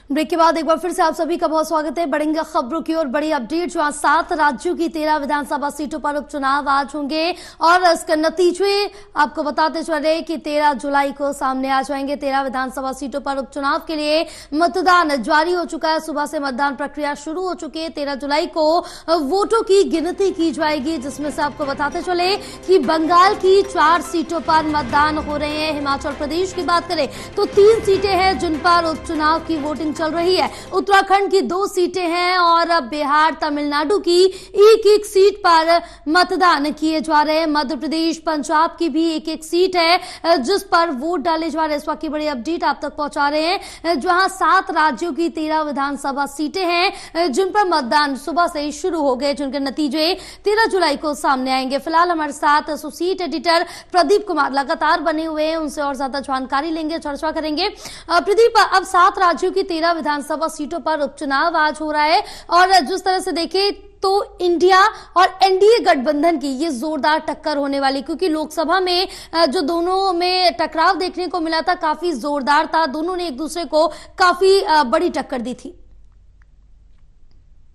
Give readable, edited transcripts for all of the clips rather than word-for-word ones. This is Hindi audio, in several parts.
ब्रेक के बाद एक बार फिर से आप सभी का बहुत स्वागत है। बढ़ेंगे खबरों की ओर। बड़ी अपडेट, जहां 7 राज्यों की 13 विधानसभा सीटों पर उपचुनाव आज होंगे और इसके नतीजे आपको बताते चले कि 13 जुलाई को सामने आ जाएंगे। 13 विधानसभा सीटों पर उपचुनाव के लिए मतदान जारी हो चुका है। सुबह से मतदान प्रक्रिया शुरू हो चुकी है। 13 जुलाई को वोटों की गिनती की जाएगी, जिसमें से आपको बताते चले कि बंगाल की 4 सीटों पर मतदान हो रहे हैं। हिमाचल प्रदेश की बात करें तो 3 सीटें हैं जिन पर उपचुनाव की वोटिंग चल रही है। उत्तराखंड की 2 सीटें हैं और बिहार, तमिलनाडु की एक सीट पर मतदान किए जा रहे हैं। मध्य प्रदेश, पंजाब की भी एक सीट है जिस पर वोट डाले जा रहे हैं। इस वक्त की बड़ी अपडेट आप तक पहुंचा रहे हैं, जहां 7 राज्यों की 13 विधानसभा सीटें हैं जिन पर मतदान सुबह से ही शुरू हो गए, जिनके नतीजे 13 जुलाई को सामने आएंगे। फिलहाल हमारे साथ एसोसिएट एडिटर प्रदीप कुमार लगातार बने हुए हैं, उनसे और ज्यादा जानकारी लेंगे, चर्चा करेंगे। प्रदीप, अब 7 राज्यों की 13 विधानसभा सीटों पर उपचुनाव आज हो रहा है और जिस तरह से देखें तो इंडिया और एनडीए गठबंधन की ये जोरदार टक्कर होने वाली, क्योंकि लोकसभा में जो दोनों में टकराव देखने को मिला था काफी जोरदार था। दोनों ने एक दूसरे को काफी बड़ी टक्कर दी थी।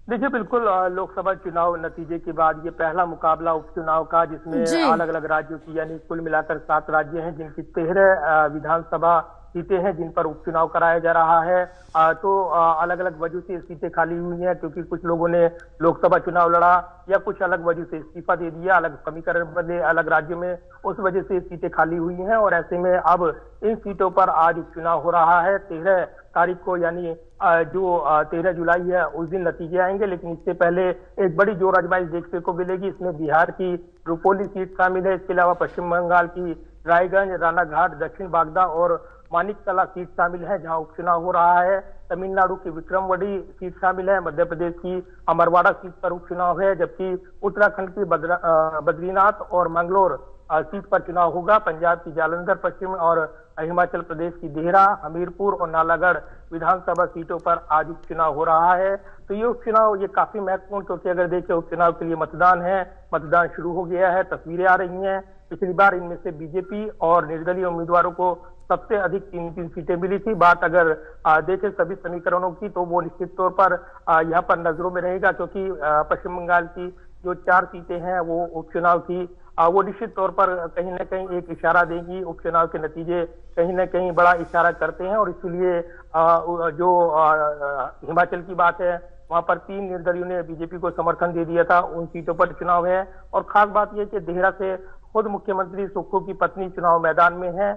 देखिए, बिल्कुल लोकसभा चुनाव नतीजे के बाद ये पहला मुकाबला उपचुनाव का, जिसमें अलग अलग राज्यों की यानी कुल मिलाकर 7 राज्य हैं जिनकी 13 विधानसभा सीटें हैं जिन पर उपचुनाव कराया जा रहा है। तो अलग अलग वजह से सीटें खाली हुई हैं, क्योंकि कुछ लोगों ने लोकसभा चुनाव लड़ा या कुछ अलग वजह से इस्तीफा दे दिया, अलग समीकरण बदले अलग राज्य में, उस वजह से सीटें खाली हुई हैं। और ऐसे में अब इन सीटों पर आज उपचुनाव हो रहा है 13 तारीख को, यानी जो 13 जुलाई है उस दिन नतीजे आएंगे। लेकिन इससे पहले एक बड़ी जोर आजमाइश देखने को मिलेगी। इसमें बिहार की रुपोली सीट शामिल है, इसके अलावा पश्चिम बंगाल की रायगंज, रानाघाट, दक्षिण बागदा और मानिकतला सीट शामिल है जहां उपचुनाव हो रहा है। तमिलनाडु की विक्रमगढ़ी सीट शामिल है। मध्य प्रदेश की अमरवाड़ा सीट पर उपचुनाव है, जबकि उत्तराखंड की बद्रीनाथ और मंगलोर सीट पर चुनाव होगा। पंजाब की जालंधर पश्चिम और हिमाचल प्रदेश की देहरा, हमीरपुर और नालागढ़ विधानसभा सीटों पर आज उपचुनाव हो रहा है। तो ये उपचुनाव ये काफी महत्वपूर्ण, क्योंकि अगर देखें उपचुनाव के लिए मतदान है, मतदान शुरू हो गया है, तस्वीरें आ रही हैं। पिछली बार इनमें से बीजेपी और निर्दलीय उम्मीदवारों को सबसे अधिक 3 सीटें मिली थी। बात अगर देखें सभी समीकरणों की तो वो निश्चित तौर पर यहाँ पर नजरों में रहेगा, क्योंकि पश्चिम बंगाल की जो 4 सीटें हैं वो उपचुनाव की वो निश्चित तौर पर कहीं न कहीं एक इशारा देगी। उपचुनाव के नतीजे कहीं न कहीं बड़ा इशारा करते हैं और इसलिए जो हिमाचल की बात है वहां पर 3 निर्दलीयों ने बीजेपी को समर्थन दे दिया था, उन सीटों पर चुनाव है। और खास बात यह कि देहरा से खुद मुख्यमंत्री सुक्खू की पत्नी चुनाव मैदान में है,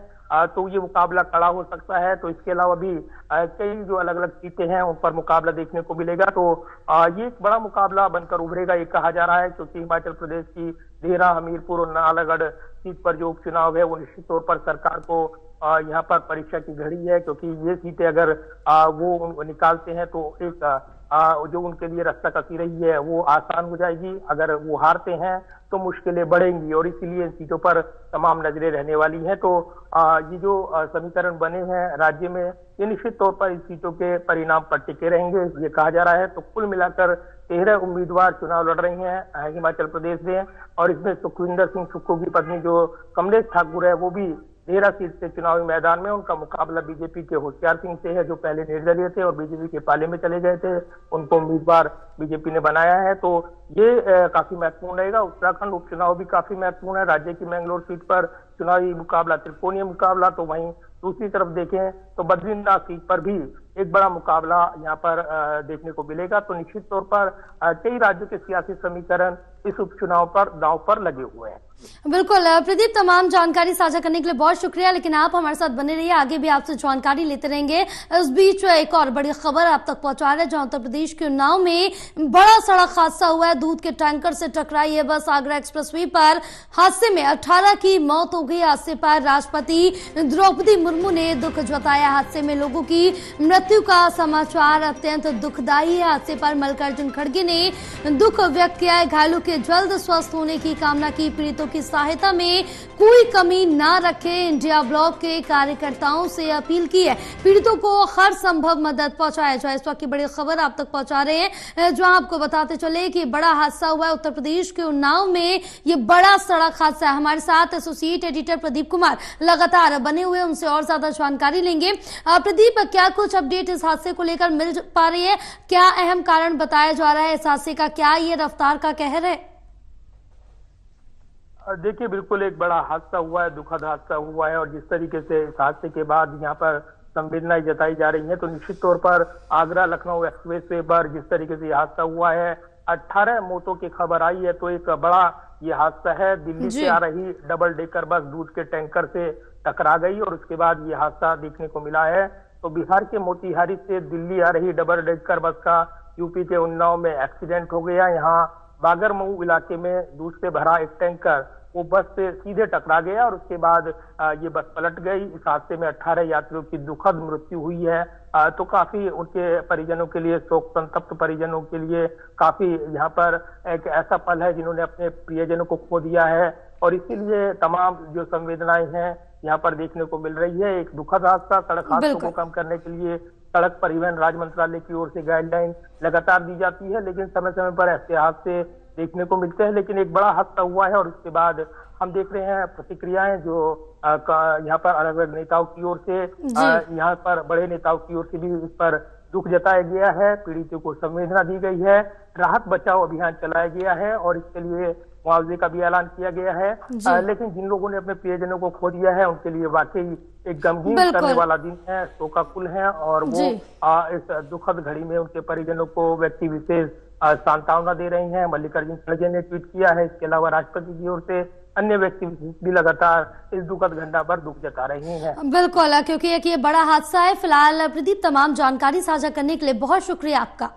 तो ये मुकाबला कड़ा हो सकता है। तो इसके अलावा भी कई जो अलग अलग सीटें हैं उन पर मुकाबला देखने को मिलेगा। तो ये एक बड़ा मुकाबला बनकर उभरेगा ये कहा जा रहा है, क्योंकि हिमाचल प्रदेश की देहरा, हमीरपुर और नालागढ़ सीट पर जो उपचुनाव है वो निश्चित तौर पर सरकार को यहाँ पर परीक्षा की घड़ी है, क्योंकि ये सीटें अगर वो निकालते हैं तो एक जो उनके लिए रास्ता कसी रही है वो आसान हो जाएगी। अगर वो हारते हैं तो मुश्किलें बढ़ेंगी और इसीलिए इन सीटों पर तमाम नजरें रहने वाली हैं। तो ये जो समीकरण बने हैं राज्य में, ये निश्चित तौर पर इस सीटों के परिणाम पर टिके रहेंगे ये कहा जा रहा है। तो कुल मिलाकर 13 उम्मीदवार चुनाव लड़ रही हैं हिमाचल प्रदेश में, और इसमें सुखविंदर सिंह सुक्खू की पत्नी जो कमलेश ठाकुर है वो भी 13 सीट से चुनावी मैदान में। उनका मुकाबला बीजेपी के होशियार सिंह से है, जो पहले निर्दलीय थे और बीजेपी के पाले में चले गए थे, उनको उम्मीदवार बीजेपी ने बनाया है। तो ये काफी महत्वपूर्ण रहेगा। उत्तराखंड उपचुनाव भी काफी महत्वपूर्ण है। राज्य की मैंगलोर सीट पर चुनावी मुकाबला, त्रिकोणीय मुकाबला। तो वहीं दूसरी तरफ देखें तो बद्रीनाथ सीट पर भी एक बड़ा मुकाबला यहाँ पर देखने को मिलेगा। तो निश्चित तौर पर कई राज्यों के सियासी समीकरण इस उपचुनाव पर दांव पर लगे हुए हैं। बिल्कुल प्रदीप, तमाम जानकारी साझा करने के लिए बहुत शुक्रिया, लेकिन आप हमारे साथ बने रहिए, आगे भी आपसे जानकारी लेते रहेंगे। इस बीच एक और बड़ी खबर आप तक पहुंचा रहे हैं, जहां उत्तर प्रदेश के उन्नाव में बड़ा सड़क हादसा हुआ है। दूध के टैंकर से टकराई है बस आगरा एक्सप्रेसवे पर। हादसे में 18 की मौत हो गई। हादसे पर राष्ट्रपति द्रौपदी मुर्मू ने दुख जताया। हादसे में लोगों की मृत्यु का समाचार अत्यंत दुखदायी है। हादसे पर मल्लिकार्जुन खड़गे ने दुख व्यक्त किया है। घायलों के के जल्द स्वस्थ होने की कामना की। पीड़ितों की सहायता में कोई कमी ना रखे, इंडिया ब्लॉक के कार्यकर्ताओं से अपील की है। पीड़ितों को हर संभव मदद पहुंचाया जाए। इस वक्त की बड़ी खबर आप तक पहुंचा रहे हैं, जहां आपको बताते चले कि बड़ा हादसा हुआ है उत्तर प्रदेश के उन्नाव में। ये बड़ा सड़क हादसा है। हमारे साथ एसोसिएट एडिटर प्रदीप कुमार लगातार बने हुए, उनसे और ज्यादा जानकारी लेंगे। प्रदीप, क्या कुछ अपडेट इस हादसे को लेकर मिल पा रही है? क्या अहम कारण बताया जा रहा है इस हादसे का? क्या ये रफ्तार का कहर है? देखिए, बिल्कुल एक बड़ा हादसा हुआ है, दुखद हादसा हुआ है, और जिस तरीके से इस हादसे के बाद यहाँ पर संवेदनाएं जताई जा रही हैं, तो निश्चित तौर पर आगरा लखनऊ एक्सप्रेस वे पर जिस तरीके से हादसा हुआ है, 18 मौतों की खबर आई है, तो एक बड़ा ये हादसा है। दिल्ली से आ रही डबल डेकर बस दूध के टैंकर से टकरा गई और उसके बाद ये हादसा देखने को मिला है। तो बिहार के मोतिहारी से दिल्ली आ रही डबल डेकर बस का यूपी के उन्नाव में एक्सीडेंट हो गया। यहाँ बागरमऊ इलाके में दूध से भरा एक टैंकर वो बस से सीधे टकरा गया और उसके बाद ये बस पलट गई। इस हादसे में 18 यात्रियों की दुखद मृत्यु हुई है। तो काफी उनके परिजनों के लिए, शोक संतप्त परिजनों के लिए काफी यहाँ पर एक ऐसा पल है जिन्होंने अपने प्रियजनों को खो दिया है, और इसीलिए तमाम जो संवेदनाएं हैं यहाँ पर देखने को मिल रही है। एक दुखद हादसा। सड़क हादसों को कम करने के लिए सड़क परिवहन राज्य मंत्रालय की ओर से गाइडलाइन लगातार दी जाती है, लेकिन समय समय पर ऐसे हादसे देखने को मिलते हैं। लेकिन एक बड़ा हादसा हुआ है और उसके बाद हम देख रहे हैं प्रतिक्रियाएं जो यहाँ पर अलग अलग नेताओं की ओर से, यहाँ पर बड़े नेताओं की ओर से भी इस पर दुख जताया गया है। पीड़ितों को संवेदना दी गई है, राहत बचाओ अभियान चलाया गया है और इसके लिए मुआवजे का भी ऐलान किया गया है। लेकिन जिन लोगों ने अपने प्रियजनों को खो दिया है उनके लिए वाकई एक गमगीन करने वाला दिन है, शोकाकुल है, और वो इस दुखद घड़ी में उनके परिजनों को व्यक्ति विशेष सांत्वना दे रही हैं। मल्लिकार्जुन खड़गे ने ट्वीट किया है। इसके अलावा राष्ट्रपति की ओर से अन्य व्यक्ति भी लगातार इस दुखद घटना पर दुख जता रहे हैं। बिल्कुल, क्योंकि ये बड़ा हादसा है। फिलहाल प्रदीप, तमाम जानकारी साझा करने के लिए बहुत शुक्रिया आपका।